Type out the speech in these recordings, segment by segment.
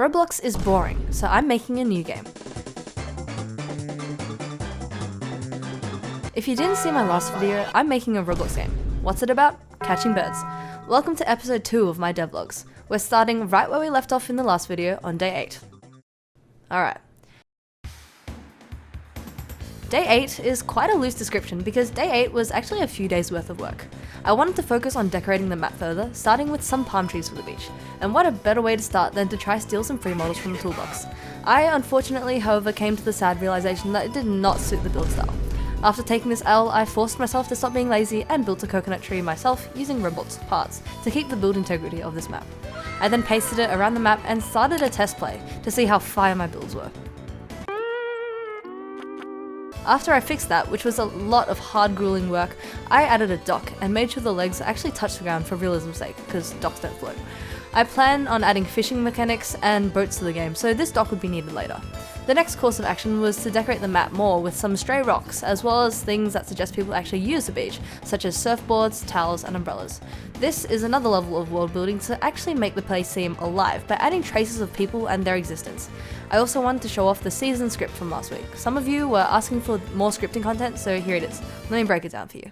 Roblox is boring, so I'm making a new game. If you didn't see my last video, I'm making a Roblox game. What's it about? Catching birds. Welcome to episode 2 of my devlogs. We're starting right where we left off in the last video on day 8. Alright. Day 8 is quite a loose description because day 8 was actually a few days worth of work. I wanted to focus on decorating the map further, starting with some palm trees for the beach. And what a better way to start than to try steal some free models from the toolbox. I unfortunately, however, came to the sad realization that it did not suit the build style. After taking this L, I forced myself to stop being lazy and built a coconut tree myself using Roblox parts to keep the build integrity of this map. I then pasted it around the map and started a test play to see how fire my builds were. After I fixed that, which was a lot of hard grueling work, I added a dock and made sure the legs actually touched the ground for realism's sake, because docks don't float. I plan on adding fishing mechanics and boats to the game, so this dock would be needed later. The next course of action was to decorate the map more with some stray rocks, as well as things that suggest people actually use the beach, such as surfboards, towels, and umbrellas. This is another level of world building to actually make the place seem alive by adding traces of people and their existence. I also wanted to show off the season script from last week. Some of you were asking for more scripting content, so here it is. Let me break it down for you.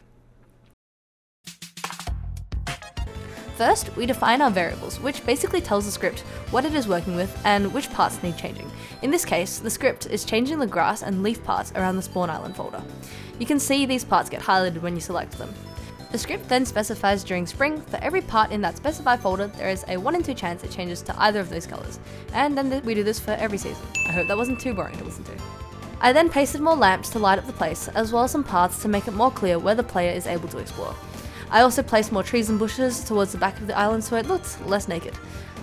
First, we define our variables, which basically tells the script what it is working with and which parts need changing. In this case, the script is changing the grass and leaf parts around the spawn island folder. You can see these parts get highlighted when you select them. The script then specifies during spring, for every part in that specified folder, there is a 1 in 2 chance it changes to either of those colours. And then we do this for every season. I hope that wasn't too boring to listen to. I then pasted more lamps to light up the place, as well as some paths to make it more clear where the player is able to explore. I also placed more trees and bushes towards the back of the island so it looked less naked.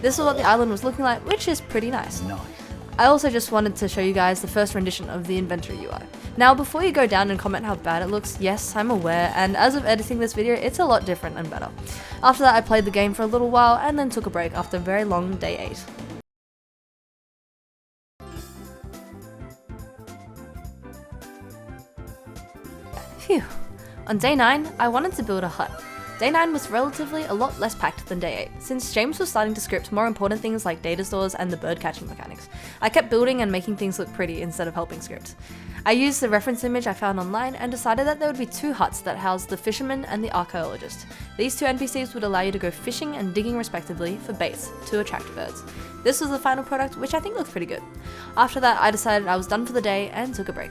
This is what the island was looking like, which is pretty nice. I also just wanted to show you guys the first rendition of the inventory UI. Now before you go down and comment how bad it looks, yes, I'm aware, and as of editing this video, it's a lot different and better. After that I played the game for a little while and then took a break after a very long day 8. Phew. On day 9, I wanted to build a hut. Day 9 was relatively a lot less packed than day 8, since James was starting to script more important things like data stores and the bird catching mechanics. I kept building and making things look pretty instead of helping script. I used the reference image I found online and decided that there would be 2 huts that housed the fisherman and the archaeologist. These 2 NPCs would allow you to go fishing and digging respectively for baits to attract birds. This was the final product, which I think looks pretty good. After that, I decided I was done for the day and took a break.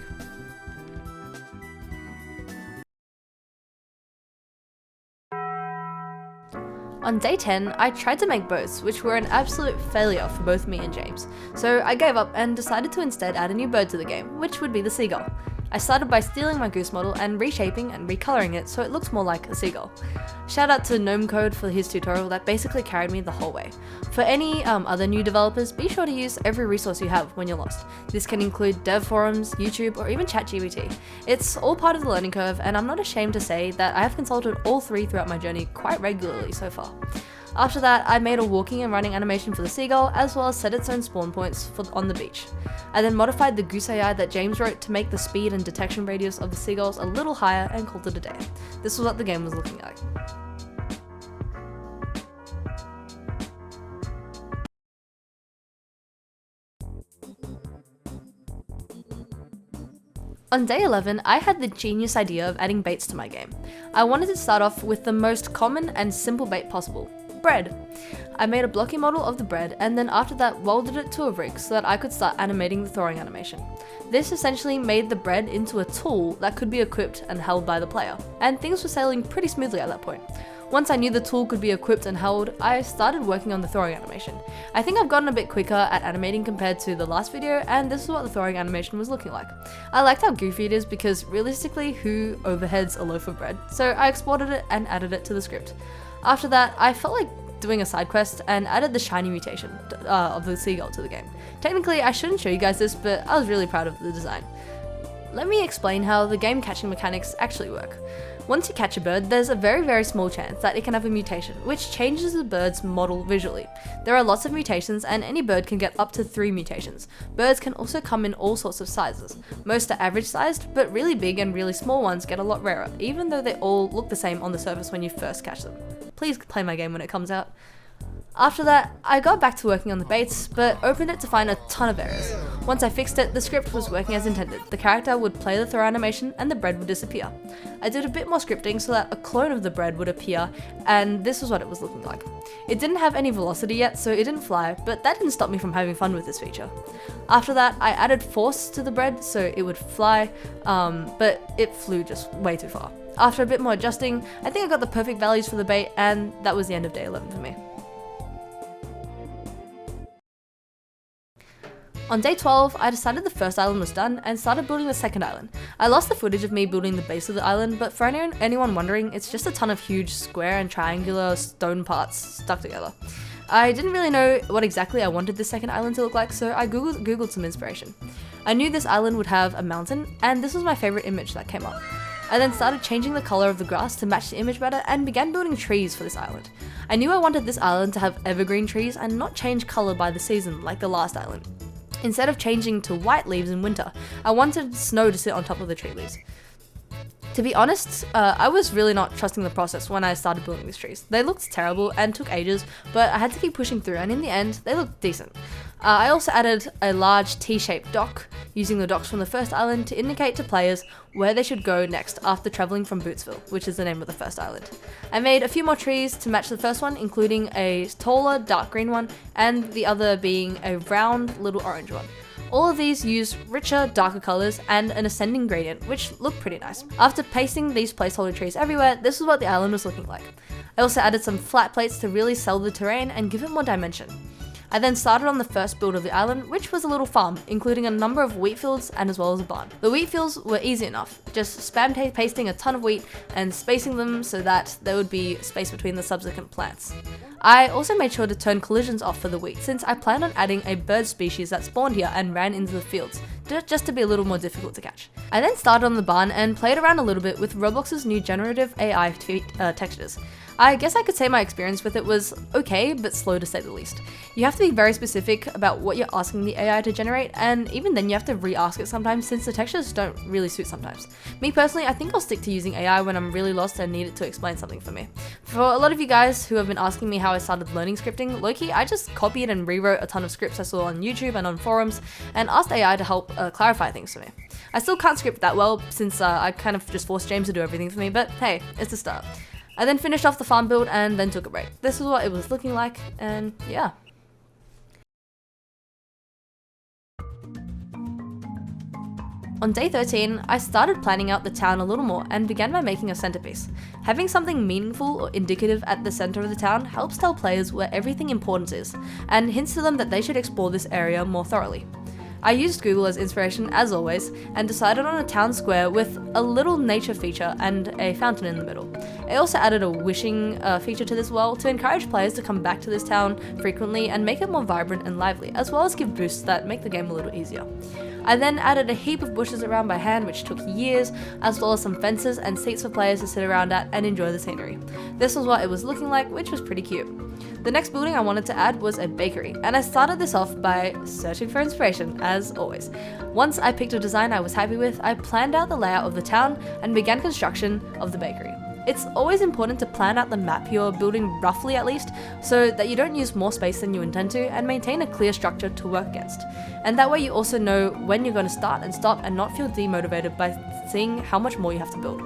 On day 10, I tried to make boats, which were an absolute failure for both me and James. So I gave up and decided to instead add a new bird to the game, which would be the seagull. I started by stealing my goose model and reshaping and recoloring it so it looks more like a seagull. Shout out to Gnome Code for his tutorial that basically carried me the whole way. For any other new developers, be sure to use every resource you have when you're lost. This can include dev forums, YouTube, or even ChatGPT. It's all part of the learning curve, and I'm not ashamed to say that I have consulted all 3 throughout my journey quite regularly so far. After that, I made a walking and running animation for the seagull, as well as set its own spawn points on the beach. I then modified the goose AI that James wrote to make the speed and detection radius of the seagulls a little higher and called it a day. This was what the game was looking like. On day 11, I had the genius idea of adding baits to my game. I wanted to start off with the most common and simple bait possible. Bread. I made a blocky model of the bread and then after that welded it to a rig so that I could start animating the throwing animation. This essentially made the bread into a tool that could be equipped and held by the player, and things were sailing pretty smoothly at that point. Once I knew the tool could be equipped and held, I started working on the throwing animation. I think I've gotten a bit quicker at animating compared to the last video, and this is what the throwing animation was looking like. I liked how goofy it is because realistically, who overheads a loaf of bread? So I exported it and added it to the script. After that, I felt like doing a side quest and added the shiny mutation of the seagull to the game. Technically, I shouldn't show you guys this, but I was really proud of the design. Let me explain how the game catching mechanics actually work. Once you catch a bird, there's a very small chance that it can have a mutation, which changes the bird's model visually. There are lots of mutations and any bird can get up to 3 mutations. Birds can also come in all sorts of sizes. Most are average sized, but really big and really small ones get a lot rarer, even though they all look the same on the surface when you first catch them. Please play my game when it comes out. After that, I got back to working on the baits, but opened it to find a ton of errors. Once I fixed it, the script was working as intended. The character would play the throw animation and the bread would disappear. I did a bit more scripting so that a clone of the bread would appear, and this was what it was looking like. It didn't have any velocity yet, so it didn't fly, but that didn't stop me from having fun with this feature. After that, I added force to the bread so it would fly, but it flew just way too far. After a bit more adjusting, I think I got the perfect values for the bait, and that was the end of day 11 for me. On day 12, I decided the first island was done and started building the second island. I lost the footage of me building the base of the island, but for anyone wondering, it's just a ton of huge square and triangular stone parts stuck together. I didn't really know what exactly I wanted this second island to look like, so I googled some inspiration. I knew this island would have a mountain, and this was my favorite image that came up. I then started changing the color of the grass to match the image better and began building trees for this island. I knew I wanted this island to have evergreen trees and not change color by the season like the last island. Instead of changing to white leaves in winter, I wanted snow to sit on top of the tree leaves. To be honest, I was really not trusting the process when I started building these trees. They looked terrible and took ages, but I had to keep pushing through, and in the end, they looked decent. I also added a large T-shaped dock, using the docks from the first island to indicate to players where they should go next after travelling from Bootsville, which is the name of the first island. I made a few more trees to match the first one, including a taller dark green one, and the other being a round little orange one. All of these use richer, darker colours and an ascending gradient, which looked pretty nice. After pasting these placeholder trees everywhere, this is what the island was looking like. I also added some flat plates to really sell the terrain and give it more dimension. I then started on the first build of the island, which was a little farm, including a number of wheat fields and as well as a barn. The wheat fields were easy enough, just spam pasting a ton of wheat and spacing them so that there would be space between the subsequent plants. I also made sure to turn collisions off for the wheat, since I planned on adding a bird species that spawned here and ran into the fields, just to be a little more difficult to catch. I then started on the barn and played around a little bit with Roblox's new generative AI textures. I guess I could say my experience with it was okay, but slow to say the least. You have to be very specific about what you're asking the AI to generate, and even then you have to re-ask it sometimes since the textures don't really suit sometimes. Me personally, I think I'll stick to using AI when I'm really lost and need it to explain something for me. For a lot of you guys who have been asking me how I started learning scripting, low-key, I just copied and rewrote a ton of scripts I saw on YouTube and on forums, and asked AI to help clarify things for me. I still can't script that well since I kind of just forced James to do everything for me, but hey, it's a start. I then finished off the farm build and then took a break. This is what it was looking like, and yeah. On day 13, I started planning out the town a little more and began by making a centerpiece. Having something meaningful or indicative at the center of the town helps tell players where everything important is, and hints to them that they should explore this area more thoroughly. I used Google as inspiration as always, and decided on a town square with a little nature feature and a fountain in the middle. I also added a wishing feature to this well to encourage players to come back to this town frequently and make it more vibrant and lively, as well as give boosts that make the game a little easier. I then added a heap of bushes around by hand, which took years, as well as some fences and seats for players to sit around at and enjoy the scenery. This was what it was looking like, which was pretty cute. The next building I wanted to add was a bakery, and I started this off by searching for inspiration, as always. Once I picked a design I was happy with, I planned out the layout of the town and began construction of the bakery. It's always important to plan out the map you're building roughly at least, so that you don't use more space than you intend to and maintain a clear structure to work against. And that way you also know when you're going to start and stop and not feel demotivated by seeing how much more you have to build.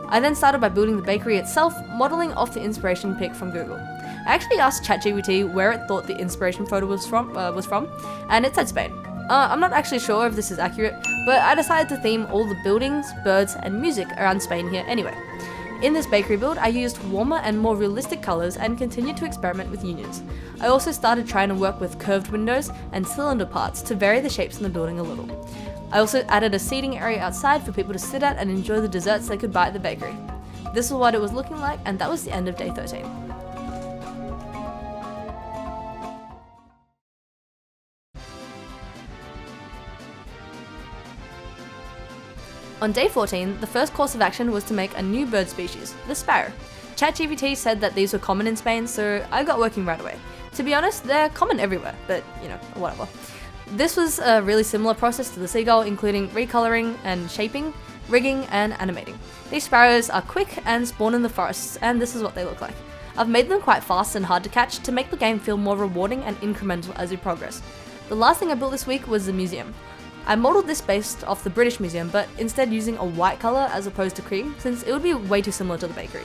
I then started by building the bakery itself, modeling off the inspiration pic from Google. I actually asked ChatGPT where it thought the inspiration photo was from, and it said Spain. I'm not actually sure if this is accurate, but I decided to theme all the buildings, birds, and music around Spain here anyway. In this bakery build, I used warmer and more realistic colours and continued to experiment with unions. I also started trying to work with curved windows and cylinder parts to vary the shapes in the building a little. I also added a seating area outside for people to sit at and enjoy the desserts they could buy at the bakery. This is what it was looking like, and that was the end of day 13. On day 14, the first course of action was to make a new bird species, the sparrow. ChatGPT said that these were common in Spain, so I got working right away. To be honest, they're common everywhere, but whatever. This was a really similar process to the seagull, including recoloring and shaping, rigging, and animating. These sparrows are quick and spawn in the forests, and this is what they look like. I've made them quite fast and hard to catch to make the game feel more rewarding and incremental as we progress. The last thing I built this week was the museum. I modelled this based off the British Museum, but instead using a white colour as opposed to cream, since it would be way too similar to the bakery.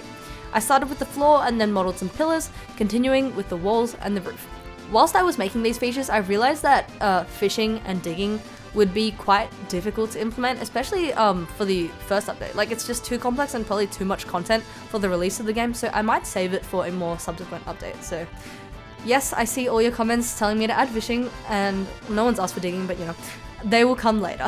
I started with the floor and then modelled some pillars, continuing with the walls and the roof. Whilst I was making these features, I realised that fishing and digging would be quite difficult to implement, especially for the first update. Like, it's just too complex and probably too much content for the release of the game, so I might save it for a more subsequent update. So yes, I see all your comments telling me to add fishing, and no one's asked for digging, but you know, they will come later.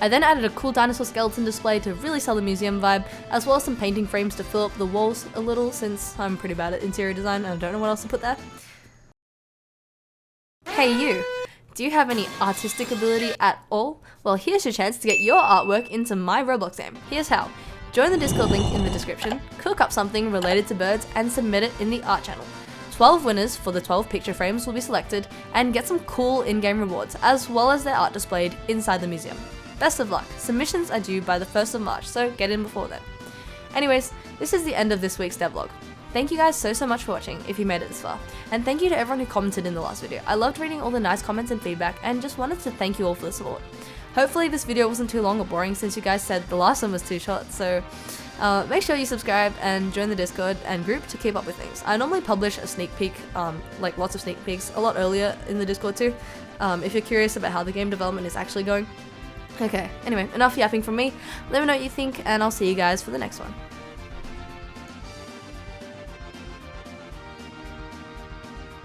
I then added a cool dinosaur skeleton display to really sell the museum vibe, as well as some painting frames to fill up the walls a little, since I'm pretty bad at interior design and I don't know what else to put there. Hey you! Do you have any artistic ability at all? Well, here's your chance to get your artwork into my Roblox game. Here's how. Join the Discord link in the description, cook up something related to birds, and submit it in the art channel. 12 winners for the 12 picture frames will be selected and get some cool in-game rewards, as well as their art displayed inside the museum. Best of luck. Submissions are due by the 1st of March, so get in before then. Anyways, this is the end of this week's devlog. Thank you guys so much for watching, if you made it this far. And thank you to everyone who commented in the last video. I loved reading all the nice comments and feedback, and just wanted to thank you all for the support. Hopefully this video wasn't too long or boring, since you guys said the last one was too short, so make sure you subscribe and join the Discord and group to keep up with things. I normally publish a sneak peek, like lots of sneak peeks, a lot earlier in the Discord too, if you're curious about how the game development is actually going. Okay, anyway, enough yapping from me. Let me know what you think, and I'll see you guys for the next one.